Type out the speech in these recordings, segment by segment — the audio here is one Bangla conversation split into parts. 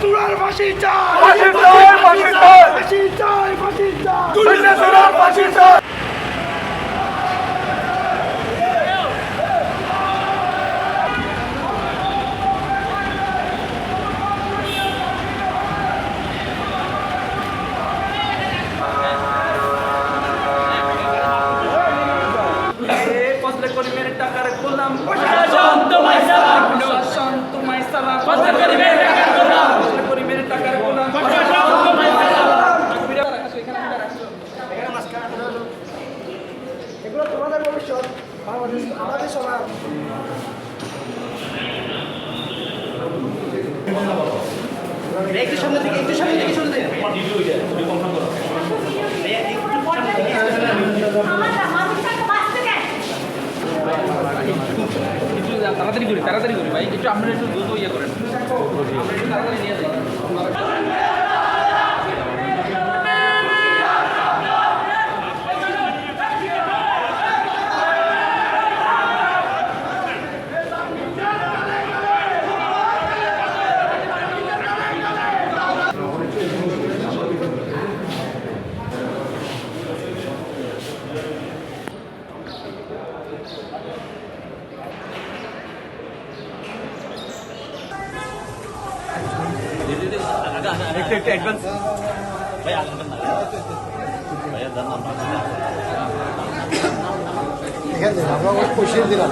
সুরার ফাঁসি চাই, ফাঁসি চাই, ফাঁসি চাই, ফাঁসি চাই, ফাঁসি চাই, দুনিয়া সুরার ফাঁসি চাই। করিমের টাকার গোলাম প্রশাসন তোমায় সালাম, প্রশাসন তোমায় সালাম, করিমের টাকার গোলাম, করিমের টাকার গোলাম প্রশাসন তোমায় সালাম। এগুলো তোমাদের ভবিষ্যৎ, বাংলাদেশ আমাদের সবার। একটু সামনে থেকে, একটু সামনে থেকে শুনতে তাড়াতাড়ি করি ভাই, একটু আপনারা একটু দ্রুত ইয়ে করেন, আমরা একটু তাড়াতাড়ি নিয়ে যাই। একটু অ্যাডভান্স এখানে আমরা পয়সা দিলাম।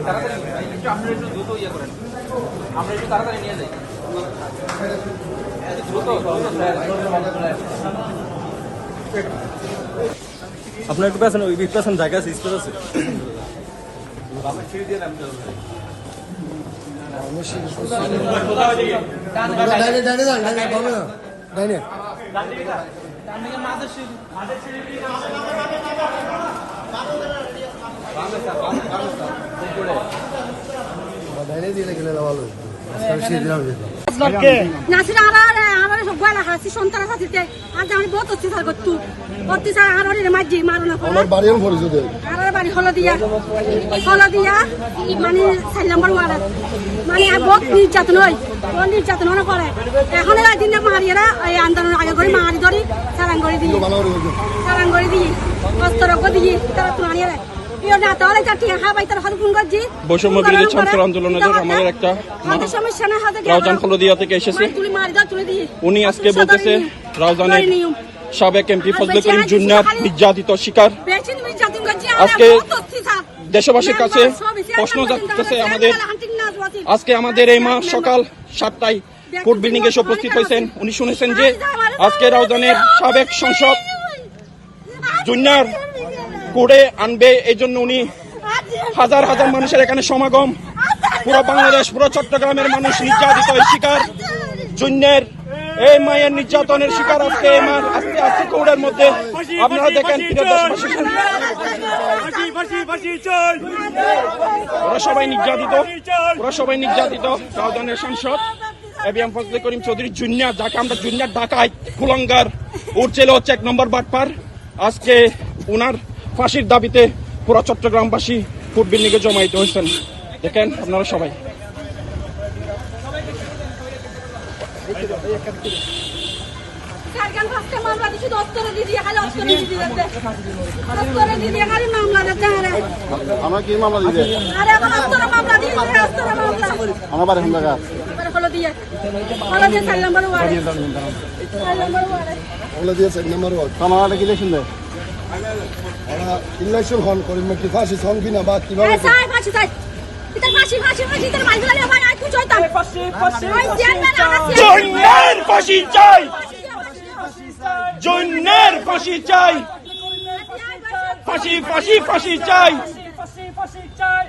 তাড়াতাড়ি ভাই, একটু আপনারা একটু দ্রুত ইয়ে করেন, আমরা একটু তাড়াতাড়ি নিয়ে যাই। দ্রুত আপনার একটু পেছনে ওই পেছন জায়গা আছে, স্পেস আছে। ডাইনে ডাইনে যান, ডাইনে বামে না, ডাইনে ডাইনে দিলে গেলে ভালো হতো। আজকে দিলাম যেত। নাসির আমার সব গলা হাসি সন্তান সাথে আজ আমি বহুত অত্যাচার করতু অত্যাচার আর মাঝি মারনা করে আমার বাড়িও পরিচয় দেয়। আর বাড়ি হলো দিয়া মানে 4 নম্বর ওয়ার্ড মানে বহুত নির্যাতন হয়, নির্যাতন করে এখন দিন মারিয়েরা এই আন্দোলন আগে করে মারি ধরি চালান করে দিয়ে অস্ত্র দিয়ে তারা তুমানিয়ে বৈষম্য বিরোধী ছাত্র আন্দোলনের আমাদের একটা রাউজান ফলদিয়া থেকে এসেছে। উনি আজকে বলতেছে রাউজানের সাবেক এমপি ফজলে করিম জুনিয়র নির্যাতিত শিকার। আজকে দেশবাসীর কাছে প্রশ্ন যাচ্ছে আমাদের, আজকে আমাদের এই মা সকাল 7টায় কোর্ট বিল্ডিং এসে উপস্থিত হয়েছেন। উনি শুনেছেন যে আজকে রাউজানের সাবেক সংসদ জুনিয়র কোর্টে আনবে, এই জন্য উনি হাজার হাজার মানুষের এখানে সমাগম। পুরো বাংলাদেশ, পুরো চট্টগ্রামের মানুষ নির্যাতিত শিকার, জুনিয়র এই মায়ের নির্যাতনের শিকার আজকে এই মা আজকে আজকে কোর্টের মধ্যে। আপনারা দেখেন ওরা সবাই নির্যাতিত রাউজানের সাংসদ এবিএম ফজলে করিম চৌধুরী জুনিয়র, যাকে আমরা জুনিয়র ডাকাই কুলঙ্গার, ওর ছেলে হচ্ছে 1 নম্বর বাটপার। আজকে ওনার ফাঁসির দাবিতে পুরো চট্টগ্রামবাসী কোর্ট বিল্ডিংয়ে জমায়েত হয়েছেন। দেখেন আপনারা সবাই। আমার কি মামলা দিবে? আমার বাড়ি জায়গা ওগুলো দিয়ে 4 নম্বর ওয়ার্ড। থানাটা কি দেখুন ইলেকশন হন করিম কি ফাঁসি হন কিনা বা কিভাবে জুনিয়র ফাঁসি চাই, জুনিয়র ফাঁসি চাই, ফাঁসি ফাঁসি ফাঁসি চাই,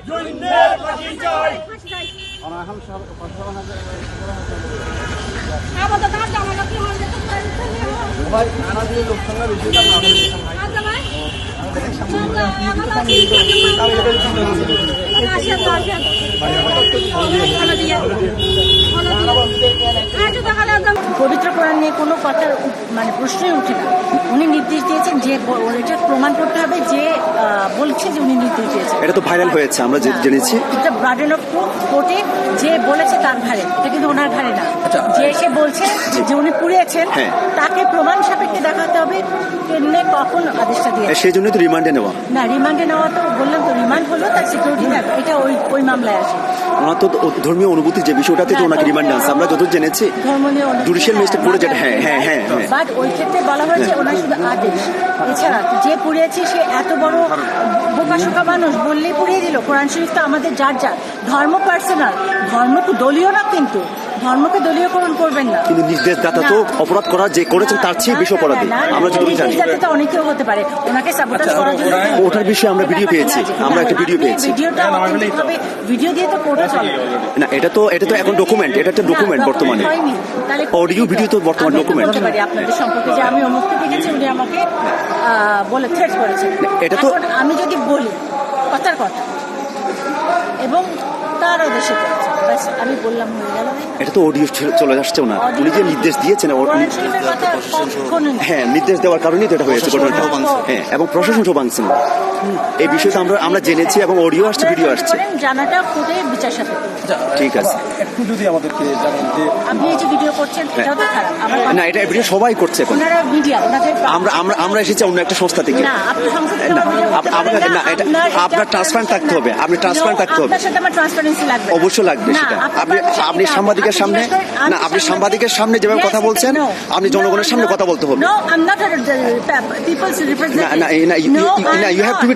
জুনিয়র ফাঁসি চাই। ভাই থানা দিয়ে লোক সংখ্যা বেশি পবিত্র কোরআন নিয়ে কোনো কথার মানে প্রশ্নই উঠে না। উনি নির্দেশ দিয়েছেন যে এটা প্রমাণ করতে হবে যে বলছে যে উনি নির্দেশ দিয়েছেন। এটা তো ভাইরাল হয়েছে, আমরা জেনেছি। এটা বার্ডেন অফ প্রুফ কোর্টে যে বলেছে তার ঘাড়ে, এটা কিন্তু ওনার ঘাড়ে না। যে এসে বলছে যে উনি পুড়িয়েছেন তাকে প্রমাণ সাপেক্ষে দেখাতে হবে কেন কখন আদেশটা দিয়ে। সেই জন্যই তো রিমান্ডে নেওয়া। না, রিমান্ডে নেওয়া তো বললাম তো, রিমান্ড হলো তার সিকিউরিটি থাকবে, এটা ওই মামলায় আসে। ওনার তো ধর্মীয় অনুভূতি যে বিষয়টাতে তো ওনাকে রিমান্ড আছে, আমরা যত জেনেছি জুডিশিয়াল ম্যাজিস্ট্রেট করে যেটা। হ্যাঁ বাট ওই ক্ষেত্রে বলা হয়েছে ওনার শুধু আদেশ, এছাড়া যে পুড়িয়েছে সে এত বড় বোকাশোকা মানুষ বললেই পুড়িয়ে দিল। কোরআন শরীফ তো আমাদের যার যার ধর্ম পার্সোনাল, ধর্ম তো দলীয় না, কিন্তু ধর্মকে দলীয়করণ করবেন না। কিন্তু নির্দেশদাতা তো অপরাধ করা যে করেছেন তার চেয়ে বেশি অপরাধী, আমরা যদি জানি। নির্দেশদাতা অনেকেও হতে পারে, ওনাকে সাবোটাজ করার জন্য ওটার বিষয়ে আমরা ভিডিও পেয়েছি, আমরা একটা ভিডিও পেয়েছি। ভিডিওটা অথেন্টিকভাবে ভিডিও দিয়ে তো কোর্টে চলে না, এটা তো এখন ডকুমেন্ট, এটা একটা ডকুমেন্ট বর্তমানে। অডিও ভিডিও তো বর্তমান ডকুমেন্ট। বলতে পারি আপনাদের সম্পর্কে যে আমি অমুককে দেখেছি, উনি আমাকে বলে থ্রেট করেছেন। এটা তো আমি যদি বলি কথার কথা এবং তার আদেশে করেছে, ব্যাস আমি বললাম হয়ে গেল। এটা তো অডিও চলে আসছে না, উনি যে নির্দেশ দিয়েছেন। হ্যাঁ, নির্দেশ দেওয়ার কারণেই তো এটা হয়েছে ঘটনাটা। হ্যাঁ, এবং প্রশাসন সব ভাঙছেন। এই বিষয়টা আমরা জেনেছি এবং অডিও আসছে, ভিডিও আসছে। জানাটা কোর্টে বিচার সাথে। ঠিক আছে, একটু যদি আমাদেরকে জানান যে আপনি এই যে ভিডিও করছেন এটাও তো খারাপ। না, এটা ভিডিও সবাই করছে এখন। ওনারা মিডিয়া, ওনাদের আমরা এসেছি অন্য একটা সংস্থা থেকে। না, আপনি সংসদ থেকে ভিডিও করতে পারেন না। এটা আপনার ট্রান্সপারেন্ট থাকতে হবে, আপনি ট্রান্সপারেন্ট থাকতে হবে। আপনার সাথে আমার ট্রান্সপারেন্সি লাগবে। অবশ্যই লাগবে সেটা। আপনি সাংবাদিকের সামনে না, আপনি সাংবাদিকের সামনে যেভাবে কথা বলছেন, আপনি জনগণের সামনে কথা বলতে হবে। No, I'm not a people's representative. না, you have to be